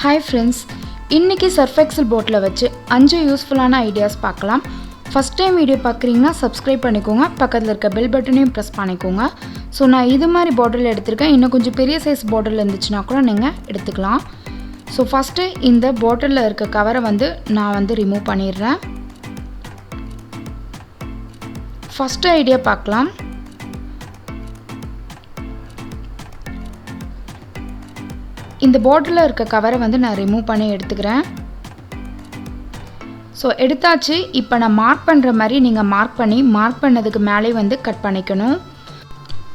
Hi friends, இன்னைக்கு Surfexcel boardல வச்சு 5 யூஸ்ஃபுல்லான ஐடியாஸ் பார்க்கலாம். First time வீடியோ பார்க்குறீங்கன்னா subscribe பண்ணிக்கோங்க, பக்கத்துல இருக்க bell button-ஐயும் press பண்ணிக்கோங்க. ஸோ நான் இது மாதிரி borderல எடுத்திருக்கேன். இன்னும் கொஞ்சம் பெரிய சைஸ் borderல இருந்துச்சுன்னா கூட நீங்க எடுத்துக்கலாம். ஸோ ஃபர்ஸ்ட் இந்த borderல இருக்க கவரை நான் ரிமூவ் பண்ணிடுறேன். ஃபர்ஸ்ட் ஐடியா பார்க்கலாம். இந்த borderல இருக்க கவரை நான் ரிமூவ் பண்ணி எடுத்துக்கிறேன். ஸோ எடுத்தாச்சு. இப்போ நான் மார்க் பண்ணுற மாதிரி நீங்கள் மார்க் பண்ணதுக்கு மேலே கட் பண்ணிக்கணும்.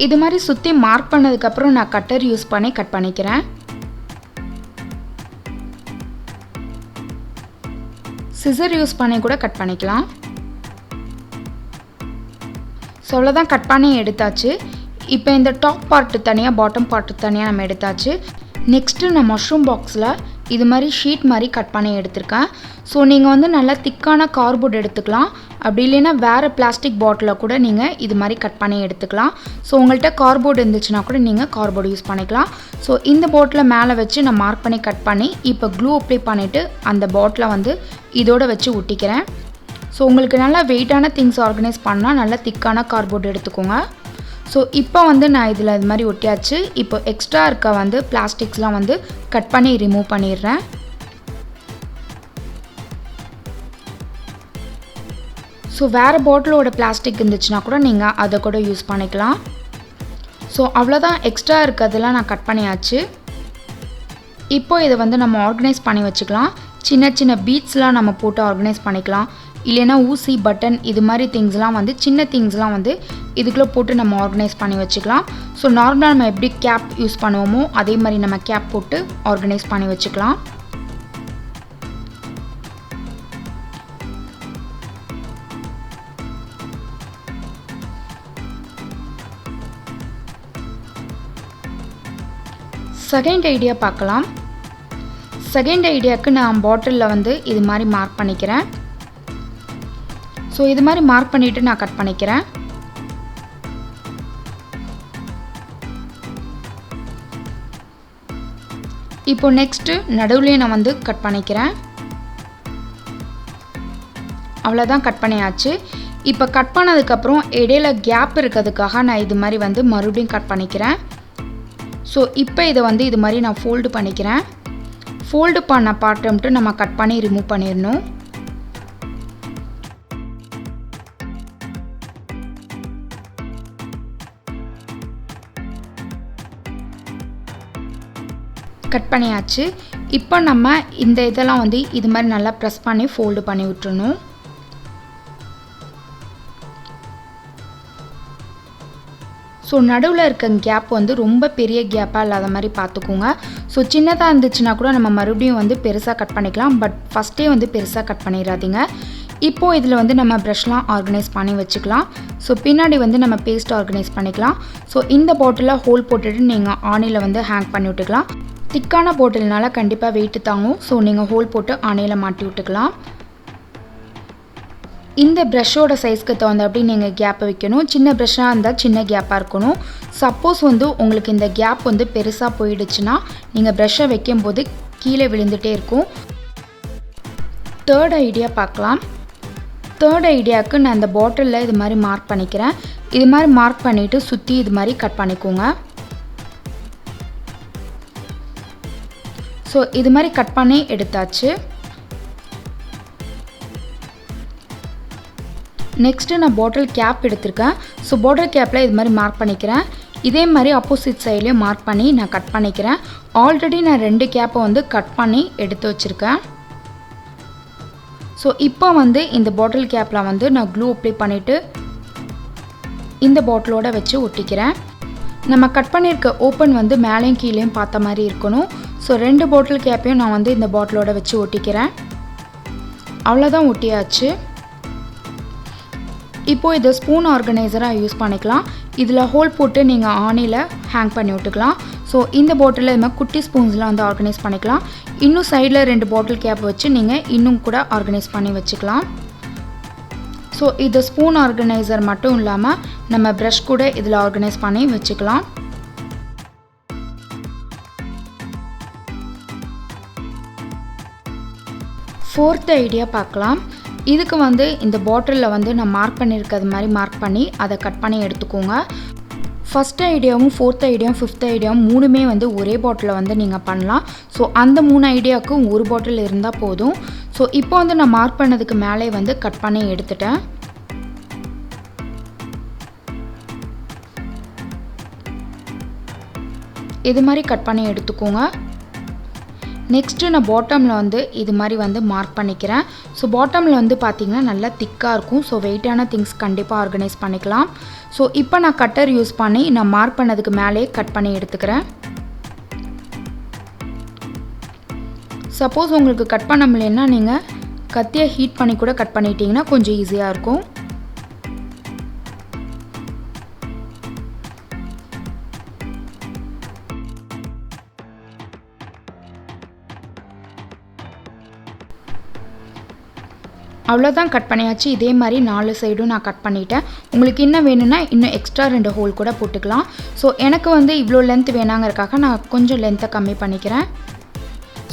இது மாதிரி சுற்றி மார்க் பண்ணதுக்கப்புறம் நான் கட்டர் யூஸ் பண்ணி கட் பண்ணிக்கிறேன். சிசர் யூஸ் பண்ணி கூட கட் பண்ணிக்கலாம். ஸோ அவ்வளோதான், கட் பண்ணி எடுத்தாச்சு. இப்போ இந்த டாப் பார்ட்டு தனியாக பாட்டம் பார்ட்டு தனியாக நம்ம எடுத்தாச்சு. நெக்ஸ்ட்டு நான் மஷ்ரூம் பாக்ஸில் இது மாதிரி ஷீட் மாதிரி கட் பண்ணி எடுத்திருக்கேன். ஸோ நீங்கள் நல்லா திக்கான கார்ட்போர்ட் எடுத்துக்கலாம். அப்படி இல்லைன்னா வேறு பிளாஸ்டிக் பாட்டிலில் கூட நீங்கள் இது மாதிரி கட் பண்ணி எடுத்துக்கலாம். ஸோ உங்கள்கிட்ட கார்ட்போர்ட் இருந்துச்சுன்னா கூட நீங்கள் கார்ட்போர்டு யூஸ் பண்ணிக்கலாம். ஸோ இந்த பாட்டிலை மேலே வச்சு நான் மார்க் பண்ணி கட் பண்ணி இப்போ க்ளூ அப்ளை பண்ணிவிட்டு அந்த பாட்டிலை இதோடு வச்சு ஒட்டிக்கிறேன். ஸோ உங்களுக்கு நல்லா வெயிட்டான திங்ஸ் ஆர்கனைஸ் பண்ணால் நல்லா திக்கான கார்ட்போர்ட் எடுத்துக்கோங்க. ஸோ இப்போ நான் இதில் இது மாதிரி ஒட்டியாச்சு. இப்போ எக்ஸ்ட்ரா இருக்க பிளாஸ்டிக்ஸ்லாம் கட் பண்ணி ரிமூவ் பண்ணிடுறேன். ஸோ வேறு பாட்டிலோட பிளாஸ்டிக் இருந்துச்சுன்னா கூட நீங்கள் அதை கூட யூஸ் பண்ணிக்கலாம். ஸோ அவ்வளோதான், எக்ஸ்ட்ரா இருக்கிறதெல்லாம் நான் கட் பண்ணியாச்சு. இப்போ இதை நம்ம ஆர்கனைஸ் பண்ணி வச்சுக்கலாம். சின்ன சின்ன பீட்ஸ்லாம் நம்ம போட்டு ஆர்கனைஸ் பண்ணிக்கலாம். இல்லைனா ஊசி, பட்டன், இது மாதிரி திங்ஸ்லாம் சின்ன திங்ஸ்லாம் இதுக்குள்ளே போட்டு நம்ம ஆர்கனைஸ் பண்ணி வச்சுக்கலாம். ஸோ நார்மலாக நம்ம எப்படி கேப் யூஸ் பண்ணுவோமோ அதே மாதிரி நம்ம கேப் போட்டு ஆர்கனைஸ் பண்ணி வச்சுக்கலாம். செகண்ட் ஐடியா பார்க்கலாம். செகண்ட் ஐடியாவுக்கு நான் பாட்டிலில் இது மாதிரி மார்க் பண்ணிக்கிறேன். ஸோ இது மாதிரி மார்க் பண்ணிவிட்டு நான் கட் பண்ணிக்கிறேன். இப்போ நெக்ஸ்ட்டு நடுவுலேயே நான் கட் பண்ணிக்கிறேன். அவ்வளோதான், கட் பண்ணியாச்சு. இப்போ கட் பண்ணதுக்கப்புறம் இடையில கேப் இருக்கிறதுக்காக நான் இது மாதிரி மறுபடியும் கட் பண்ணிக்கிறேன். ஸோ இப்போ இதை இது மாதிரி நான் ஃபோல்டு பண்ணிக்கிறேன். ஃபோல்டு பண்ண பார்ட்டை மட்டும் நம்ம கட் பண்ணி ரிமூவ் பண்ணிடணும். கட் பண்ணியாச்சு. இப்போ நம்ம இந்த இதெல்லாம் இது மாதிரி நல்லா ப்ரெஸ் பண்ணி ஃபோல்டு பண்ணி விட்டுறணும். ஸோ நடுவில் இருக்க கேப் ரொம்ப பெரிய கேப்பாக இல்லாத மாதிரி பார்த்துக்கோங்க. ஸோ சின்னதாக இருந்துச்சுன்னா கூட நம்ம மறுபடியும் பெருசாக கட் பண்ணிக்கலாம். பட் ஃபஸ்ட்டே பெருசாக கட் பண்ணிடாதீங்க. இப்போது இதில் நம்ம ப்ரஷ்லாம் ஆர்கனைஸ் பண்ணி வச்சுக்கலாம். ஸோ பின்னாடி நம்ம பேஸ்ட் ஆர்கனைஸ் பண்ணிக்கலாம். ஸோ இந்த பாட்டிலில் ஹோல் போட்டுட்டு நீங்கள் ஆணியில் ஹேங் பண்ணி விட்டுக்கலாம். திக்கான பாட்டில்னால கண்டிப்பாக வெயிட்டு தாங்கும். ஸோ நீங்கள் ஹோல் போட்டு ஆணையில் மாட்டி விட்டுக்கலாம். இந்த ப்ரஷ்ஷோட சைஸ்க்கு தகுந்தபடி நீங்கள் கேப்பை வைக்கணும். சின்ன ப்ரஷ்ஷாக இருந்தால் சின்ன கேப்பாக இருக்கணும். சப்போஸ் உங்களுக்கு இந்த கேப் பெருசாக போயிடுச்சுன்னா நீங்கள் ப்ரஷ்ஷை வைக்கும்போது கீழே விழுந்துகிட்டே இருக்கும். தேர்ட் ஐடியா பார்க்கலாம். தேர்ட் ஐடியாவுக்கு நான் இந்த பாட்டிலில் இது மாதிரி மார்க் பண்ணிக்கிறேன். இது மாதிரி மார்க் பண்ணிவிட்டு சுற்றி இது மாதிரி கட் பண்ணிக்கோங்க. ஸோ இது மாதிரி கட் பண்ணி எடுத்தாச்சு. நெக்ஸ்ட்டு நான் பாட்டில் கேப் எடுத்திருக்கேன். ஸோ பாட்டில் கேப்பில் இது மாதிரி மார்க் பண்ணிக்கிறேன். இதே மாதிரி ஆப்போசிட் சைட்லேயும் மார்க் பண்ணி நான் கட் பண்ணிக்கிறேன். ஆல்ரெடி நான் 2 கேப்பை கட் பண்ணி எடுத்து வச்சுருக்கேன். ஸோ இப்போ இந்த பாட்டில் கேப்பில் நான் க்ளூ அப்ளை பண்ணிவிட்டு இந்த பாட்டிலோட வச்சு ஒட்டிக்கிறேன். நம்ம கட் பண்ணியிருக்க ஓப்பன் மேலேயும் கீழேயும் பார்த்த மாதிரி இருக்கணும். ஸோ 2 பாட்டில் கேப்பையும் நான் இந்த பாட்டிலோட வச்சு ஒட்டிக்கிறேன். அவ்வளோதான், ஒட்டியாச்சு. இப்போது இதை ஸ்பூன் ஆர்கனைசராக யூஸ் பண்ணிக்கலாம். இதில் ஹோல் போட்டு நீங்கள் ஆணியில் ஹேங் பண்ணி விட்டுக்கலாம். ஸோ இந்த பாட்டிலில் இது மாதிரி குட்டி ஸ்பூன்ஸ்லாம் ஆர்கனைஸ் பண்ணிக்கலாம். இன்னும் சைடில் 2 பாட்டில் கேப் வச்சு நீங்கள் இன்னும் கூட ஆர்கனைஸ் பண்ணி வச்சுக்கலாம். ஸோ இது ஸ்பூன் ஆர்கனைசர் மட்டும் இல்லாமல் நம்ம ப்ரஷ் கூட இதில் ஆர்கனைஸ் பண்ணி வச்சுக்கலாம். ஃபோர்த் ஐடியா பார்க்கலாம். இதுக்கு வந்து இந்த பாட்டிலில் வந்து நான் மார்க் பண்ணியிருக்கிறது மாதிரி மார்க் பண்ணி அதை கட் பண்ணி எடுத்துக்கோங்க. ஃபஸ்ட் ஐடியாவும் ஃபோர்த் ஐடியாவும் ஃபிஃப்த் ஐடியாவும் மூணுமே வந்து ஒரே பாட்டிலில் வந்து நீங்கள் பண்ணலாம். ஸோ அந்த 3 ஐடியாவுக்கும் ஒரு பாட்டில் இருந்தால் போதும். ஸோ இப்போ வந்து நான் மார்க் பண்ணதுக்கு மேலே வந்து கட் பண்ணி எடுத்துட்டேன். இது மாதிரி கட் பண்ணி எடுத்துக்கோங்க. நெக்ஸ்ட்டு நான் பாட்டமில் வந்து இது மாதிரி வந்து மார்க் பண்ணிக்கிறேன். ஸோ பாட்டமில் வந்து பார்த்திங்கன்னா நல்லா திக்காக இருக்கும். ஸோ வெயிட்டான திங்ஸ் கண்டிப்பாக ஆர்கனைஸ் பண்ணிக்கலாம். ஸோ இப்போ நான் கட்டர் யூஸ் பண்ணி நான் மார்க் பண்ணதுக்கு மேலே கட் பண்ணி எடுத்துக்கிறேன். சப்போஸ் உங்களுக்கு கட் பண்ண முடியலன்னா நீங்கள் கத்தியை ஹீட் பண்ணி கூட கட் பண்ணிட்டீங்கன்னா கொஞ்சம் ஈஸியாக இருக்கும். அவ்வளோதான், கட் பண்ணியாச்சு. இதே மாதிரி 4 சைடும் நான் கட் பண்ணிட்டேன். உங்களுக்கு இன்னும் வேணும்னா இன்னும் எக்ஸ்ட்ரா 2 ஹோல் கூட போட்டுக்கலாம். ஸோ எனக்கு வந்து இவ்வளோ லென்த் வேணாங்கிறதுக்காக நான் கொஞ்சம் லென்த்தை கம்மி பண்ணிக்கிறேன்.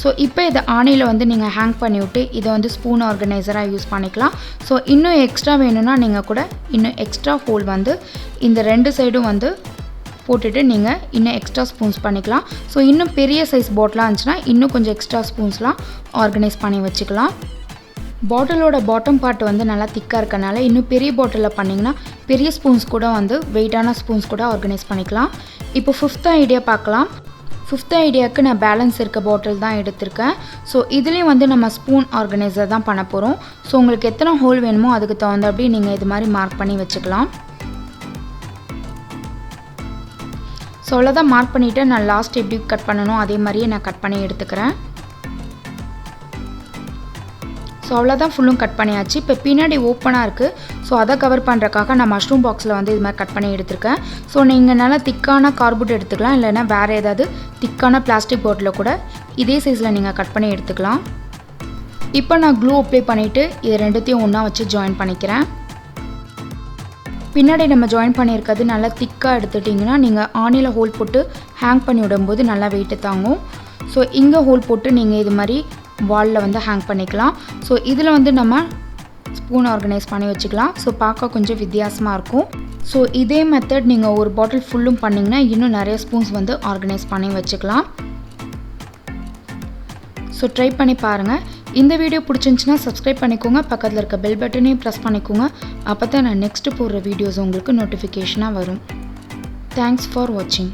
ஸோ இப்போ இதை ஆணியில் வந்து நீங்கள் ஹேங் பண்ணிவிட்டு இதை வந்து ஸ்பூன் ஆர்கனைசராக யூஸ் பண்ணிக்கலாம். ஸோ இன்னும் எக்ஸ்ட்ரா வேணும்னா நீங்கள் கூட இன்னும் எக்ஸ்ட்ரா ஹோல் வந்து இந்த 2 சைடும் வந்து போட்டுட்டு நீங்கள் இன்னும் எக்ஸ்ட்ரா ஸ்பூன்ஸ் பண்ணிக்கலாம். ஸோ இன்னும் பெரிய சைஸ் பாட்டிலாக இருந்துச்சுன்னா இன்னும் கொஞ்சம் எக்ஸ்ட்ரா ஸ்பூன்ஸ்லாம் ஆர்கனைஸ் பண்ணி வச்சுக்கலாம். பாட்டிலோட பாட்டம் பார்ட் வந்து நல்லா திக்காக இருக்கனால இன்னும் பெரிய பாட்டிலில் பண்ணிங்கன்னா பெரிய ஸ்பூன்ஸ் கூட வந்து வெயிட்டான ஸ்பூன்ஸ் கூட ஆர்கனைஸ் பண்ணிக்கலாம். இப்போ 5th ஐடியா பார்க்கலாம். 5th ஐடியாவுக்கு நான் பேலன்ஸ் இருக்க பாட்டில் தான் எடுத்திருக்கேன். ஸோ இதுலேயும் வந்து நம்ம ஸ்பூன் ஆர்கனைசர் தான் பண்ண போகிறோம். ஸோ உங்களுக்கு எத்தனை ஹோல் வேணுமோ அதுக்கு தகுந்தபடி நீங்கள் இது மாதிரி மார்க் பண்ணி வச்சுக்கலாம். ஸோ அவ்வளோதான், மார்க் பண்ணிவிட்டு நான் லாஸ்ட் எப்படி கட் பண்ணணும் அதே மாதிரியே நான் கட் பண்ணி எடுத்துக்கிறேன். ஸோ அவ்வளோதான், ஃபுல்லும் கட் பண்ணியாச்சு. இப்போ பின்னாடி ஓப்பனாக இருக்குது. ஸோ அதை கவர் பண்ணுறக்காக நான் மஷ்ரூம் பாக்ஸில் வந்து இது மாதிரி கட் பண்ணி எடுத்திருக்கேன். ஸோ நீங்கள் நல்லா திக்கான கார்போர்ட் எடுத்துக்கலாம், இல்லைன்னா வேறு ஏதாவது திக்கான பிளாஸ்டிக் பாட்டில் கூட இதே சைஸில் நீங்கள் கட் பண்ணி எடுத்துக்கலாம். இப்போ நான் க்ளூ அப்ளை பண்ணிவிட்டு இது ரெண்டுத்தையும் ஒன்றா வச்சு ஜாயின் பண்ணிக்கிறேன். பின்னாடி நம்ம ஜாயின் பண்ணியிருக்கிறது நல்லா திக்காக எடுத்துட்டிங்கன்னா நீங்கள் ஆணியில் ஹோல் போட்டு ஹேங் பண்ணி விடும்போது நல்லா வெயிட்டு தாங்கும். ஸோ இங்கே ஹோல் போட்டு நீங்கள் இது மாதிரி வாலில் வந்து ஹேங் பண்ணிக்கலாம். ஸோ இதில் வந்து நம்ம ஸ்பூன் ஆர்கனைஸ் பண்ணி வச்சுக்கலாம். ஸோ பார்க்க கொஞ்சம் வித்தியாசமாக இருக்கும். ஸோ இதே மெத்தட் நீங்கள் ஒரு பாட்டில் ஃபுல்லும் பண்ணிங்கன்னா இன்னும் நிறைய ஸ்பூன்ஸ் வந்து ஆர்கனைஸ் பண்ணி வச்சுக்கலாம். ஸோ ட்ரை பண்ணி பாருங்கள். இந்த வீடியோ பிடிச்சிருந்துச்சின்னா சப்ஸ்கிரைப் பண்ணிக்கோங்க, பக்கத்தில் இருக்க பெல் பட்டனையும் ப்ரெஸ் பண்ணிக்கோங்க. அப்போ தான் நான் நெக்ஸ்ட்டு போடுற வீடியோஸ் உங்களுக்கு நோட்டிஃபிகேஷனாக வரும். தேங்க்ஸ் ஃபார் வாட்சிங்.